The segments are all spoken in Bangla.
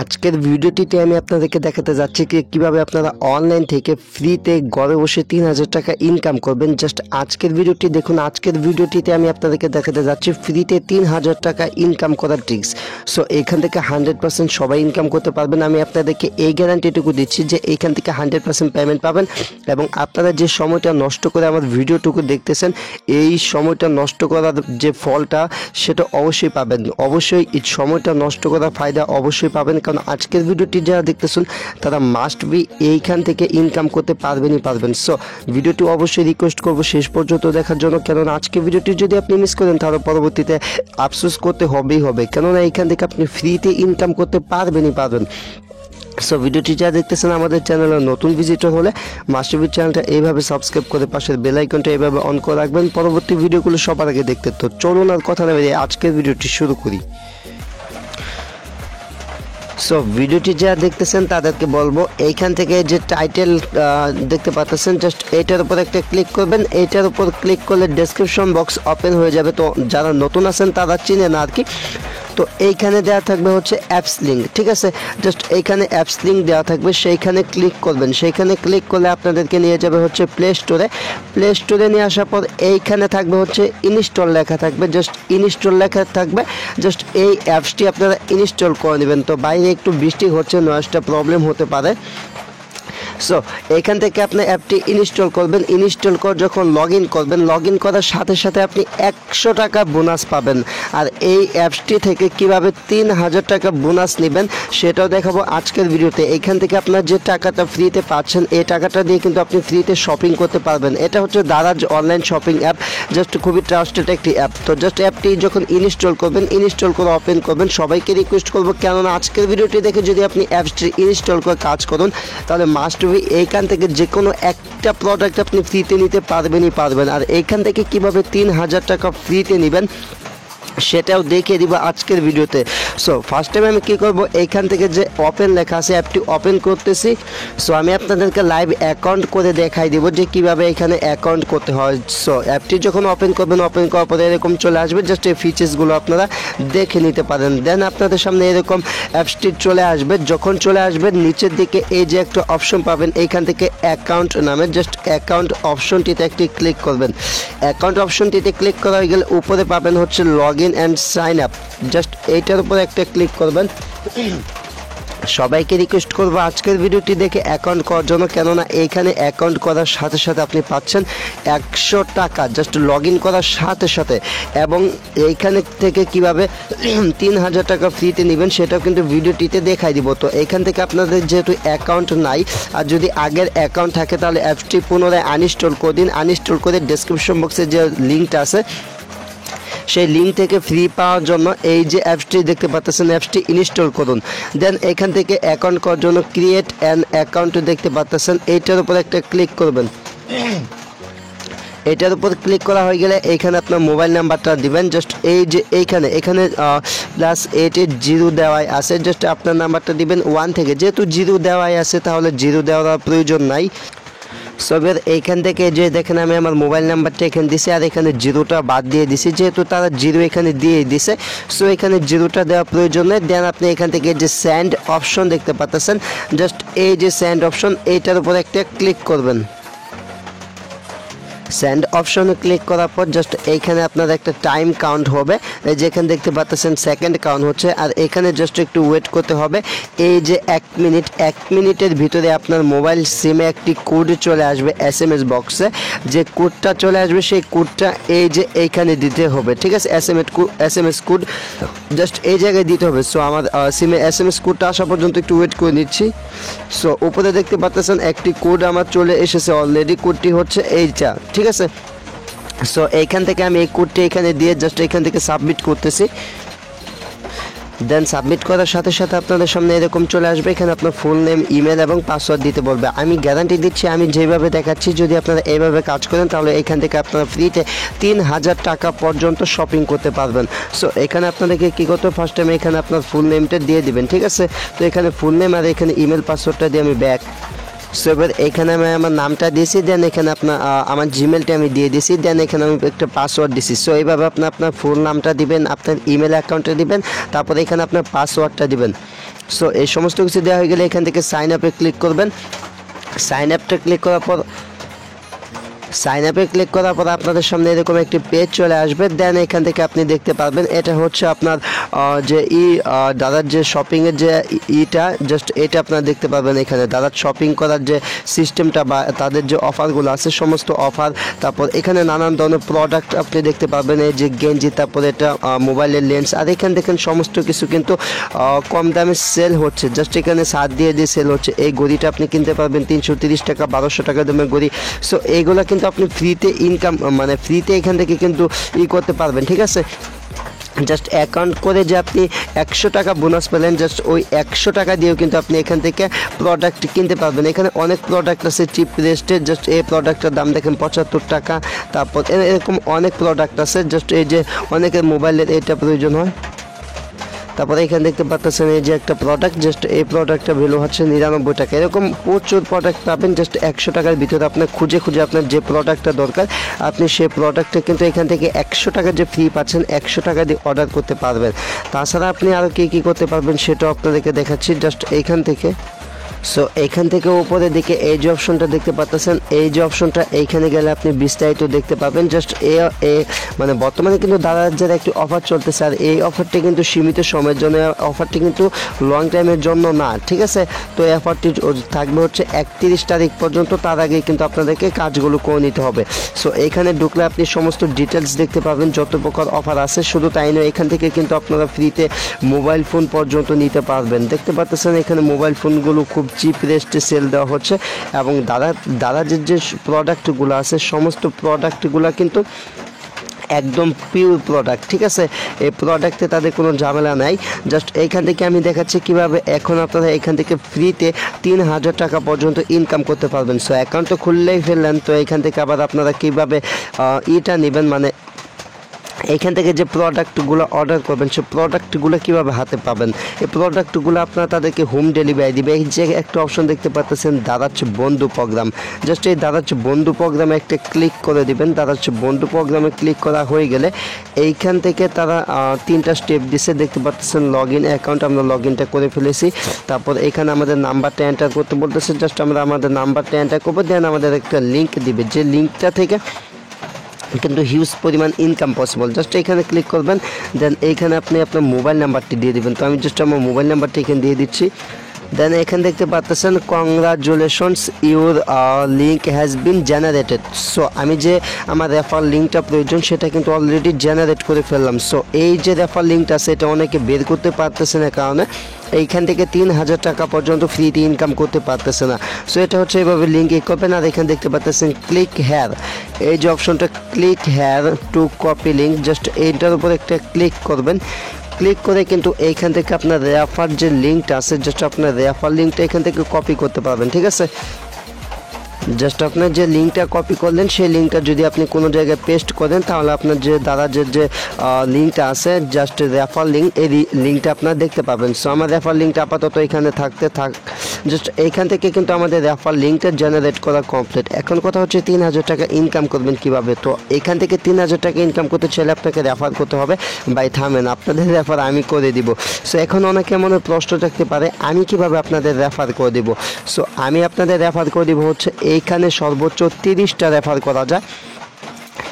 আজকের ভিডিওটিতে আমি আপনাদেরকে দেখাতে যাচ্ছি কিভাবে আপনারা অনলাইন থেকে ফ্রিতে ঘরে বসে 3000 টাকা ইনকাম করবেন। জাস্ট আজকের ভিডিওটি দেখুন। আজকের ভিডিওটিতে আমি আপনাদেরকে দেখাতে যাচ্ছি ফ্রিতে 3000 টাকা ইনকাম করার ট্রিক্স। সো এখান থেকে 100% সবাই ইনকাম করতে পারবেন। আমি আপনাদেরকে এই গ্যারান্টিটুকু দিচ্ছি যে এইখান থেকে 100% পেমেন্ট পাবেন এবং আপনারা যে সময়টা নষ্ট করে আমার ভিডিওটুকু দেখতেছেন এই সময়টা নষ্ট করার যে ফলটা সেটা অবশ্যই পাবেন। অবশ্যই এই সময়টা নষ্ট করার ফায়দা অবশ্যই পাবেন, কারণ আজকের ভিডিওটি যারা দেখতেছেন তারা মাস্ট বি এইখান থেকে ইনকাম করতে পারবেন। সো ভিডিওটি অবশ্যই রিকোয়েস্ট করবো শেষ পর্যন্ত দেখার জন্য, কেননা আজকের ভিডিওটি যদি আপনি মিস করেন তাহলে পরবর্তীতে আফসোস করতে হবে, কেননা এইখান থেকে আপনি ফ্রিতে ইনকাম করতে পারবেন। সো ভিডিওটি যা দেখতেছেন আমাদের চ্যানেলের নতুন ভিজিটর হলে মাস্টারবি চ্যানেলটা এইভাবে সাবস্ক্রাইব করে পাশের বেল আইকনটা এইভাবে অন করে রাখবেন পরবর্তী ভিডিওগুলো সবার আগে দেখতে। তো চলুন আর কথা না বেরিয়ে আজকের ভিডিওটি শুরু করি। সো ভিডিওটি যারা দেখতেছেন তাদেরকে বলবো এইখান থেকে যে টাইটেল দেখতে পাচ্ছেন জাস্ট এইটার উপর একটা ক্লিক করবেন। এইটার উপর ক্লিক করলে ডেসক্রিপশন বক্স ওপেন হয়ে যাবে। তো যারা নতুন আছেন তারা চিনেন আর কি। তো এইখানে দেওয়া থাকবে হচ্ছে অ্যাপস লিঙ্ক, ঠিক আছে। জাস্ট এইখানে অ্যাপস লিঙ্ক দেওয়া থাকবে, সেইখানে ক্লিক করবেন। সেইখানে ক্লিক করলে আপনাদেরকে নিয়ে যাবে হচ্ছে প্লে স্টোরে নিয়ে আসার পর এইখানে থাকবে হচ্ছে ইনস্টল লেখা থাকবে। জাস্ট ইনস্টল লেখা থাকবে, জাস্ট এই অ্যাপসটি আপনারা ইনস্টল করে নেবেন। তো বাইরে একটু বৃষ্টি হচ্ছে, নয়েজটা প্রবলেম হতে পারে। সো এখান থেকে আপনি অ্যাপটি ইনস্টল করবেন। ইনস্টল করে যখন লগ ইন করার সাথে সাথে আপনি 100 টাকা বোনাস পাবেন। আর এই অ্যাপসটি থেকে কিভাবে 3000 টাকা বোনাস নেবেন সেটাও দেখাবো আজকের ভিডিওতে। এখান থেকে আপনার যে টাকাটা ফ্রিতে পাচ্ছেন এই টাকাটা দিয়ে কিন্তু আপনি ফ্রিতে শপিং করতে পারবেন। এটা হচ্ছে Daraz online shopping app, just খুবই ট্রাস্টেড একটি অ্যাপ। তো জাস্ট অ্যাপটি যখন ইনস্টল করবেন, ইনস্টল করে ওপেন করবেন। সবাইকে রিকোয়েস্ট করবো, কেননা আজকের ভিডিওটি দেখে যদি আপনি অ্যাপসটি ইনস্টল করে কাজ করুন তাহলে মাস্ট এইখান থেকে যে কোনো একটা প্রোডাক্ট আপনি ফ্রিতে নিতে পারবেন। আর এইখান থেকে কিভাবে 3000 টাকা ফ্রিতে নেবেন সেটাও দেখিয়ে দিব আজকের ভিডিওতে। সো ফার্স্ট টাইম আমি কী করবো, এইখান থেকে যে ওপেন লেখা আছে অ্যাপটি ওপেন করতেছি। সো আমি আপনাদেরকে লাইভ অ্যাকাউন্ট করে দেখাই দিব যে কিভাবে এখানে অ্যাকাউন্ট করতে হয়। সো অ্যাপটি যখন ওপেন করবেন, ওপেন করার পরে এরকম চলে আসবে। জাস্ট এই ফিচার্সগুলো আপনারা দেখে নিতে পারেন। দেন আপনাদের সামনে এরকম অ্যাপসটি চলে আসবে। যখন চলে আসবে নিচের দিকে এই যে একটা অপশন পাবেন এইখান থেকে অ্যাকাউন্ট নামে, জাস্ট অ্যাকাউন্ট অপশনটিতে একটি ক্লিক করবেন। অ্যাকাউন্ট অপশনটিতে ক্লিক করা হয়ে গেলে উপরে পাবেন হচ্ছে log in and sign up, just এইটার উপর একটা ক্লিক করবেন। সবাইকে রিকোয়েস্ট করবো আজকের ভিডিওটি দেখে অ্যাকাউন্ট করার জন্য, কেননা এইখানে অ্যাকাউন্ট করার সাথে সাথে আপনি পাচ্ছেন 100 টাকা জাস্ট লগ ইন করার সাথে সাথে। এবং এইখানে থেকে কিভাবে 3000 টাকা ফ্রিতে নেবেন সেটাও কিন্তু ভিডিওটিতে দেখাই দিব। তো এইখান থেকে আপনাদের যেহেতু অ্যাকাউন্ট নাই আর যদি আগের অ্যাকাউন্ট থাকে তাহলে অ্যাপসটি পুনরায় আনইনস্টল করে দিন। আনইনস্টল করে ডেসক্রিপশন বক্সে যে লিঙ্কটা আছে সেই লিঙ্ক থেকে ফ্রি পাওয়ার জন্য এই যে অ্যাপসটি দেখতে পাচ্ছেন অ্যাপসটি ইনস্টল করুন। দেন এখান থেকে অ্যাকাউন্ট করার জন্য ক্রিয়েট অ্যান অ্যাকাউন্ট দেখতে পাচ্ছেন, এইটার উপর একটা ক্লিক করবেন। এটার উপর ক্লিক করা হয়ে গেলে এইখানে আপনার মোবাইল নাম্বারটা দিবেন। জাস্ট এই যে এইখানে +88 দেওয়াই আছে, জাস্ট আপনার নাম্বারটা দিবেন 1 থেকে। যেহেতু 0 দেওয়াই আছে তাহলে 0 দেওয়ার প্রয়োজন নাই। সবের এইখান থেকে যে দেখেন আমি আমার মোবাইল নাম্বারটা এখানে দিছি আর এখানে 0টা বাদ দিয়ে দিছি, যেহেতু তারা 0 এখানে দিয়ে দিছে। সো এখানে 0টা দেওয়া প্রয়োজন নেই। দেন আপনি এখান থেকে যে সেন্ড অপশন দেখতে পাচ্ছেন, জাস্ট এই যে সেন্ড অপশন এইটার উপর একটা ক্লিক করবেন। সেন্ড অপশনে ক্লিক করার পর জাস্ট এইখানে আপনার একটা টাইম কাউন্ট হবে, এই যেখানে দেখতে পাচ্ছেন সেকেন্ড কাউন্ট হচ্ছে। আর এখানে জাস্ট একটু ওয়েট করতে হবে। এই যে 1 মিনিটের ভিতরে আপনার মোবাইল সিমে একটি কোড চলে আসবে SMS বক্সে। যে কোডটা চলে আসবে সেই কোডটা এই যে এইখানে দিতে হবে, ঠিক আছে। SMS কোড জাস্ট এই জায়গায় দিতে হবে। সো আমার সিমে SMS কোডটা আসা পর্যন্ত একটু ওয়েট করে নিচ্ছি। সো উপরে দেখতে পাচ্ছেন একটি কোড আমার চলে এসেছে অলরেডি। কোডটি হচ্ছে এইটা, ঠিক আছে। সো এইখান থেকে আমি এই কোডটি এখানে দিয়ে জাস্ট এখান থেকে সাবমিট করতেছি। দেন সাবমিট করার সাথে সাথে আপনাদের সামনে এরকম চলে আসবে। এখানে আপনার ফুল নেম, ইমেল এবং পাসওয়ার্ড দিতে বলবে। আমি গ্যারান্টি দিচ্ছি আমি যেভাবে দেখাচ্ছি যদি আপনারা এইভাবে কাজ করেন তাহলে এখান থেকে আপনারা ফ্রিতে 3000 টাকা পর্যন্ত শপিং করতে পারবেন। সো এখানে আপনাদেরকে কী করতে হবে, ফার্স্ট টাইম এখানে আপনার ফুল নেমটা দিয়ে দিবেন, ঠিক আছে। তো এখানে ফুল নেম আর এখানে ইমেল পাসওয়ার্ডটা দিয়ে আমি ব্যাক। সো এবার এখানে আমি আমার নামটা দিয়েছি, দেন এখানে আপনার আমার জিমেলটা আমি দিয়ে দিয়েছি, দেন এখানে আমি একটা পাসওয়ার্ড দিয়েছি। সো এইভাবে আপনার ফুল নামটা দিবেন, আপনার ইমেল অ্যাকাউন্টে দিবেন, তারপরে এখানে আপনার পাসওয়ার্ডটা দিবেন। সো এই সমস্ত কিছু দেওয়া হয়ে গেলে এখান থেকে সাইন আপে ক্লিক করবেন। সাইন আপটা ক্লিক করার পর আপনাদের সামনে এরকম একটি পেজ চলে আসবে। দেন এখান থেকে আপনি দেখতে পারবেন এটা হচ্ছে আপনার যে দাদার যে শপিংয়ের যে জাস্ট এটা আপনারা দেখতে পারবেন। এখানে দাদার শপিং করার যে সিস্টেমটা বা তাদের যে অফারগুলো আছে সমস্ত অফার, তারপর এখানে নানান ধরনের প্রোডাক্ট আপনি দেখতে পারবেন, এই যে গেঞ্জি, তারপরে এটা মোবাইলের লেন্স, আর এখানে দেখেন সমস্ত কিছু কিন্তু কম দামে সেল হচ্ছে। জাস্ট এখানে 7 দিয়ে সেল হচ্ছে। এই ঘড়িটা আপনি কিনতে পারবেন 330 টাকা, 1200 টাকা দামের ঘড়ি। সো এইগুলো কিন্তু আপনি ফ্রিতে ফ্রিতে এখান থেকে কিন্তু করতে পারবেন, ঠিক আছে। জাস্ট অ্যাকাউন্ট করে যে আপনি 100 টাকা বোনাস পেলেন, জাস্ট ওই 100 টাকা দিয়েও কিন্তু আপনি এখান থেকে প্রোডাক্ট কিনতে পারবেন। এখানে অনেক প্রোডাক্ট আছে চিপ রেস্টে, জাস্ট এই প্রোডাক্টের দাম দেখেন 75 টাকা। তারপর এরকম অনেক প্রোডাক্ট আছে, জাস্ট এই যে অনেকের মোবাইলের এটা প্রয়োজন হয়। তারপরে এখানে দেখতে পাচ্ছেন এই যে একটা প্রোডাক্ট, জাস্ট এই প্রোডাক্টটা ভ্যালু হচ্ছে 99 টাকা। এরকম প্রচুর প্রোডাক্ট পাবেন, জাস্ট 100 টাকার ভিতরে আপনার খুঁজে আপনার যে প্রোডাক্টটা দরকার আপনি সেই প্রোডাক্টটা কিন্তু এখান থেকে 100 টাকা যে ফ্রি পাচ্ছেন 100 টাকা দিয়ে অর্ডার করতে পারবেন। তাছাড়া আপনি আরও কী করতে পারবেন সেটাও আপনাদেরকে দেখাচ্ছি। জাস্ট এইখান থেকে সো এইখান থেকে উপরের দিকে এই যে অপশনটা দেখতে পাচ্ছেন, এই যে অপশনটা এইখানে গেলে আপনি বিস্তারিত দেখতে পাবেন। জাস্ট মানে বর্তমানে কিন্তু দাদার একটি অফার চলতেছে, আর এই অফারটি কিন্তু সীমিত সময়ের জন্য, অফারটি কিন্তু লং টাইমের জন্য না, ঠিক আছে। তো এই অফারটি থাকবে হচ্ছে 31 তারিখ পর্যন্ত, তার আগে কিন্তু আপনাদেরকে কাজগুলো করে নিতে হবে। সো এইখানে ঢুকলে আপনি সমস্ত ডিটেলস দেখতে পাবেন, যত প্রকার অফার আছে। শুধু তাই নয়, এখান থেকে কিন্তু আপনারা ফ্রিতে মোবাইল ফোন পর্যন্ত নিতে পারবেন। দেখতে পাচ্ছেন এখানে মোবাইল ফোনগুলো খুব চিপ রেস্টে সেল দেওয়া হচ্ছে, এবং দাদার যে প্রোডাক্টগুলো আছে সমস্ত প্রোডাক্টগুলো কিন্তু একদম পিওর প্রোডাক্ট, ঠিক আছে। এই প্রোডাক্টে তাদের কোনো ঝামেলা নাই। জাস্ট এইখান থেকে আমি দেখাচ্ছি কিভাবে এখন আপনারা এখান থেকে ফ্রিতে 3000 টাকা পর্যন্ত ইনকাম করতে পারবেন। সো অ্যাকাউন্ট তো খুললেই ফেললেন, তো এখান থেকে আবার আপনারা কীভাবে নেবেন, মানে এইখান থেকে যে প্রোডাক্টগুলো অর্ডার করবেন সেই প্রোডাক্টগুলো কীভাবে হাতে পাবেন, এই প্রোডাক্টগুলো আপনারা তাদেরকে হোম ডেলিভারি দিবে। এই যে একটা অপশন দেখতে পাচ্ছেন দাদার বন্ধু প্রোগ্রাম, জাস্ট এই দাদার বন্ধু প্রোগ্রামে একটা ক্লিক করে দিবেন। দাদার বন্ধু প্রোগ্রামে ক্লিক করা হয়ে গেলে এইখান থেকে তারা 3টা স্টেপ দিছে, দেখতে পাচ্ছেন লগ ইন অ্যাকাউন্ট, আমরা লগ ইনটা করে ফেলেছি। তারপর এখানে আমাদের নাম্বারটা এন্টার করতে বলতেছে, জাস্ট আমরা আমাদের নাম্বারটা এন্টার করবো, দেন আমাদের একটা লিঙ্ক দিবে, যে লিঙ্কটা থেকে কিন্তু হিউজ পরিমাণ ইনকাম পসিবল। জাস্ট এখানে ক্লিক করবেন, দেন এইখানে আপনি আপনার মোবাইল নাম্বারটি দিয়ে দিবেন। তো আমি জাস্ট আমার মোবাইল নাম্বারটি এখানে দিয়ে দিচ্ছি। দেন এখানে দেখতে পাচ্ছেন congratulations your link has been generated. So আমি যে আমার রেফার লিঙ্কটা প্রয়োজন সেটা কিন্তু অলরেডি জেনারেট করে ফেললাম। সো এই যে রেফার লিঙ্কটা আছে এটা অনেকে বের করতে পারতেছে না, কারণে এইখান থেকে 3000 টাকা পর্যন্ত ফ্রিতে ইনকাম করতে পারতেছে না। সো এটা হচ্ছে এইভাবে লিঙ্ক করবেন। আর এখানে দেখতে পাচ্ছেন ক্লিক হেয়ার, এই যে অপশনটা click here two copy link, just এইটার উপর একটা ক্লিক করবেন। ক্লিক করে কিন্তু এইখান থেকে আপনার রেফার যে লিঙ্কটা আছে, জাস্ট আপনার রেফার লিঙ্কটা এখান থেকে কপি করতে পারবেন, ঠিক আছে। জাস্ট আপনার যে লিঙ্কটা কপি করলেন সেই লিঙ্কটা যদি আপনি কোনো জায়গায় পেস্ট করেন তাহলে আপনার যে দাদার যে লিঙ্কটা আছে জাস্ট রেফার লিঙ্ক, এই লিঙ্কটা আপনারা দেখতে পাবেন। সো আমার রেফার লিঙ্কটা আপাতত এখানে থাক। জাস্ট এইখান থেকে কিন্তু আমাদের রেফার লিঙ্কটা জেনারেট করা কমপ্লিট। এখন কথা হচ্ছে 3000 টাকা ইনকাম করবেন কিভাবে। তো এখান থেকে 3000 টাকা ইনকাম করতে চাইলে আপনাকে রেফার করতে হবে। ভাই থামেন, আপনাদের রেফার আমি করে দিব। সো এখন অনেকে মনে প্রশ্ন থাকতে পারে আমি কিভাবে আপনাদের রেফার করে দিব। সো আমি আপনাদের রেফার করে দিব হচ্ছে এইখানে সর্বোচ্চ 30টা রেফার করা যায়,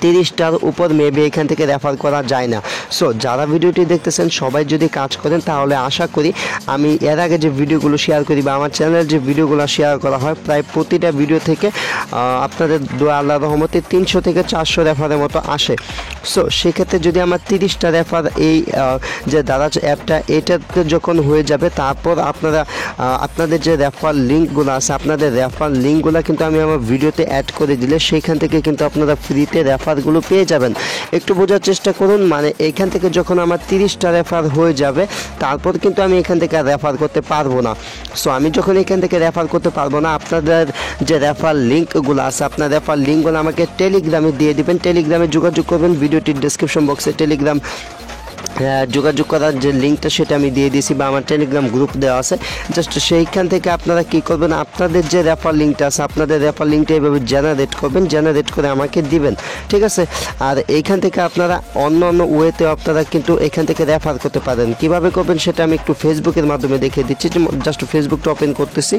30টার উপর মেবি এখান থেকে রেফার করা যায় না। সো যারা ভিডিওটি দেখতেছেন সবাই যদি কাজ করেন তাহলে আশা করি আমি এর আগে যে ভিডিওগুলো শেয়ার করি বা আমার চ্যানেলের যে ভিডিওগুলো শেয়ার করা হয় প্রায় প্রতিটা ভিডিও থেকে আপনাদের দোয়া আল্লাহর রহমতে 300 থেকে 400 রেফারের মতো আসে। সো সেক্ষেত্রে যদি আমার 30টা রেফার এই যে দারাজ অ্যাপটা এটাতে যখন হয়ে যাবে তারপর আপনারা আপনাদের যে রেফার লিঙ্কগুলো আছে আপনাদের রেফার লিঙ্কগুলো কিন্তু আমি আমার ভিডিওতে অ্যাড করে দিলে সেইখান থেকে কিন্তু আপনারা ফ্রিতে রেফারগুলো পেয়ে যাবেন। একটু বোঝার চেষ্টা করুন, মানে এইখান থেকে যখন আমার 30টা রেফার হয়ে যাবে তারপর কিন্তু আমি এখান থেকে রেফার করতে পারবো না। সো আমি যখন এখান থেকে রেফার করতে পারবো না আপনাদের যে রেফার লিঙ্কগুলো আছে আপনার রেফার লিঙ্কগুলো আমাকে টেলিগ্রামে দিয়ে দিবেন। টেলিগ্রামে যোগাযোগ করবেন, ভিডিওটির ডেসক্রিপশন বক্সে টেলিগ্রাম যোগাযোগ করার যে লিঙ্কটা সেটা আমি দিয়ে দিয়েছি বা আমার টেলিগ্রাম গ্রুপ দেওয়া আছে। জাস্ট সেইখান থেকে আপনারা কী করবেন, আপনাদের যে রেফার লিঙ্কটা আছে আপনাদের রেফার লিঙ্কটা এইভাবে জেনারেট করবেন, জেনারেট করে আমাকে দিবেন, ঠিক আছে। আর এইখান থেকে আপনারা অন্য অন্য ওয়েতেও আপনারা কিন্তু এখান থেকে রেফার করতে পারেন। কীভাবে করবেন সেটা আমি একটু ফেসবুকের মাধ্যমে দেখিয়ে দিচ্ছি। জাস্ট ফেসবুকটা ওপেন করতেছি।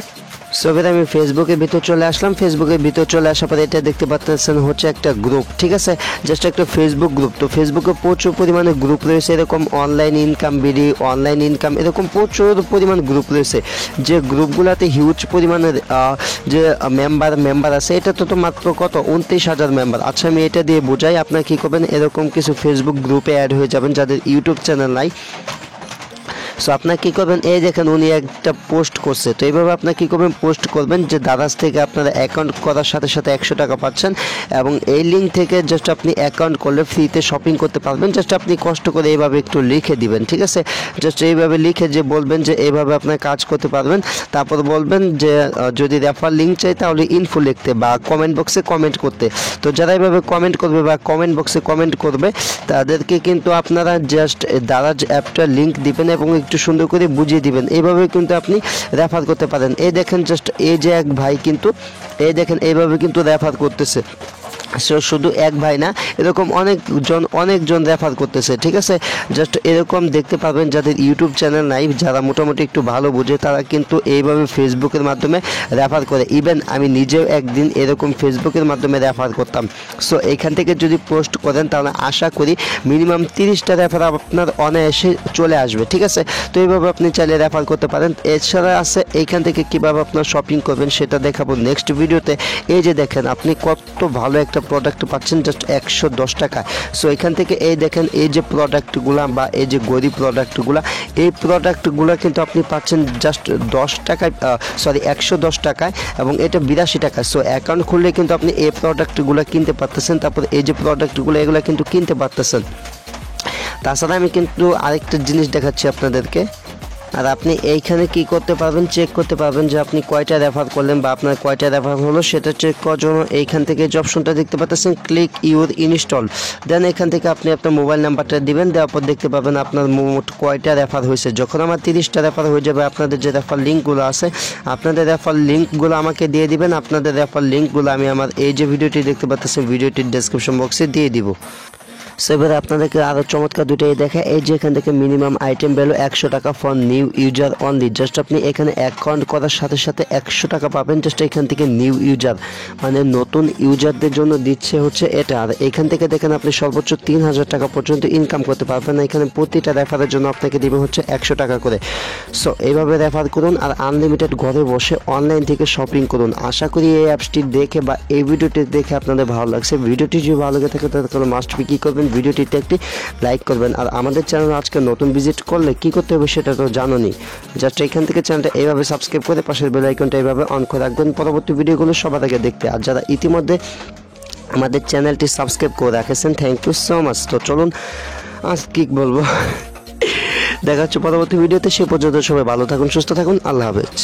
সো এবার আমি ফেসবুকের ভিতর চলে আসলাম। ফেসবুকের ভিতর চলে আসার পরে এটা দেখতে পাচ্ছেন হচ্ছে একটা গ্রুপ, ঠিক আছে, জাস্ট একটা ফেসবুক গ্রুপ। তো ফেসবুকে প্রচুর পরিমাণে গ্রুপ রয়েছে, এরকম online income BD, online income, এরকম প্রচুর পরিমাণ গ্রুপ রয়েছে, যে গ্রুপগুলোতে হিউজ পরিমাণের যে মেম্বার আছে। এটা তো মাত্র কত 29,000 মেম্বার। আচ্ছা আমি এটা দিয়ে বোঝাই, আপনারা কী করবেন, এরকম কিছু ফেসবুক গ্রুপে অ্যাড হয়ে যাবেন যাদের ইউটিউব চ্যানেল নাই। সো আপনার কী করবেন, এই দেখেন উনি একটা পোস্ট করছে, তো এইভাবে আপনার কী করবেন, পোস্ট করবেন যে দারাজ থেকে আপনারা অ্যাকাউন্ট করার সাথে সাথে 100 টাকা পাচ্ছেন এবং এই লিঙ্ক থেকে জাস্ট আপনি অ্যাকাউন্ট করলে ফ্রিতে শপিং করতে পারবেন। জাস্ট আপনি কষ্ট করে এইভাবে একটু লিখে দিবেন, ঠিক আছে, জাস্ট এইভাবে লিখে যে বলবেন যে এইভাবে আপনার কাজ করতে পারবেন। তারপর বলবেন যে যদি রেফার লিঙ্ক চাই তাহলে ইনফো লিখতে বা কমেন্ট বক্সে কমেন্ট করতে। তো যারা এইভাবে কমেন্ট করবে বা কমেন্ট বক্সে কমেন্ট করবে তাদেরকে কিন্তু আপনারা জাস্ট দারাজ অ্যাপটার লিঙ্ক দিবেন এবং একটু সুন্দর করে বুঝিয়ে দিবেন। এইভাবে কিন্তু আপনি রেফার করতে পারেন। এই দেখেন জাস্ট এই যে এক ভাই কিন্তু এই দেখেন এইভাবে কিন্তু রেফার করতেছে। সো শুধু এক ভাই না, এরকম অনেকজন রেফার করতেছে, ঠিক আছে। জাস্ট এরকম দেখতে পাবেন যাদের ইউটিউব চ্যানেল নাই, যারা মোটামুটি একটু ভালো বোঝে তারা কিন্তু এইভাবে ফেসবুকের মাধ্যমে রেফার করে। ইভেন আমি নিজেও একদিন এরকম ফেসবুকের মাধ্যমে রেফার করতাম। সো এখান থেকে যদি পোস্ট করেন তাহলে আশা করি মিনিমাম 30টা রেফার আপনার অনায়াসে চলে আসবে, ঠিক আছে। তো এইভাবে আপনি চাইলে রেফার করতে পারেন। এছাড়া আছে এইখান থেকে কীভাবে আপনার শপিং করবেন সেটা দেখাবো নেক্সট ভিডিওতে। এই যে দেখেন আপনি কত ভালো একটা প্রোডাক্ট পাচ্ছেন জাস্ট 110 টাকায়। সো এখান থেকে এই দেখেন এই যে প্রোডাক্টগুলো বা এই যে গরিব প্রোডাক্টগুলো, এই প্রোডাক্টগুলো কিন্তু আপনি পাচ্ছেন জাস্ট 10 টাকায়, 110 টাকায় এবং এটা 82 টাকা। সো অ্যাকাউন্ট খুললে কিন্তু আপনি এই প্রোডাক্টগুলো কিনতে পারতেছেন। তারপর এই যে প্রোডাক্টগুলো এগুলো কিন্তু কিনতে পারতেছেন। তাছাড়া আমি কিন্তু আরেকটা জিনিস দেখাচ্ছি আপনাদেরকে। আর আপনি এইখানে কি করতে পারবেন, চেক করতে পারবেন যে আপনি কয়টা রেফার করলেন বা আপনার কয়টা রেফার হলো সেটা চেক করার জন্য এইখান থেকে যে অপশনটা দেখতে পাচ্ছেন ক্লিক ইউর ইনস্টল, দেন এখান থেকে আপনি আপনার মোবাইল নাম্বারটা দিবেন, দেওয়ার পর দেখতে পাবেন আপনার মোট কয়টা রেফার হয়েছে। যখন আমার 30টা রেফার হয়ে যাবে আপনাদের যে রেফার লিঙ্কগুলো আছে আপনাদের রেফার লিঙ্কগুলো আমাকে দিয়ে দিবেন। আপনাদের রেফার লিঙ্কগুলো আমি আমার এই যে ভিডিওটি দেখতে পাচ্ছেন ভিডিওটির ডেসক্রিপশন বক্সে দিয়ে দিব। সো এবারে আপনাদেরকে আরও চমৎকার দুটোই দেখা, এই যে এখান থেকে মিনিমাম আইটেম ভ্যালু 100 টাকা for new user only. Just আপনি এখানে অ্যাকাউন্ট করার সাথে সাথে 100 টাকা পাবেন। জাস্ট এখান থেকে নিউ ইউজার মানে নতুন ইউজারদের জন্য দিচ্ছে হচ্ছে এটা। আর এখান থেকে দেখেন আপনি সর্বোচ্চ 3000 টাকা পর্যন্ত ইনকাম করতে পারবেন। এখানে প্রতিটা রেফারের জন্য আপনাকে দিবে হচ্ছে 100 টাকা করে। সো এইভাবে রেফার করুন আর আনলিমিটেড ঘরে বসে অনলাইন থেকে শপিং করুন। আশা করি এই অ্যাপসটি দেখে বা এই ভিডিওটি দেখে আপনাদের ভালো লাগছে। ভিডিওটি যদি ভালো লাগে থাকে তাহলে মাস্ট বি কী করবেন, ভিডিওটিতে একটি লাইক করবেন। আর আমাদের চ্যানেল আজকে নতুন ভিজিট করলে কি করতে হবে সেটা তো জানোনি। জাস্ট এখান থেকে চ্যানেলটা এইভাবে সাবস্ক্রাইব করে পাশের বেল আইকনটা এইভাবে অন করে রাখবেন পরবর্তী ভিডিওগুলো সবার আগে দেখতে। আর যারা ইতিমধ্যে আমাদের চ্যানেলটি সাবস্ক্রাইব করে রাখেছেন থ্যাংক ইউ সো মাচ। তো চলুন আজ কি বলবো, দেখা হচ্ছে পরবর্তী ভিডিওতে। সে পর্যন্ত সবাই ভালো থাকুন, সুস্থ থাকুন, আল্লাহ হাফেজ।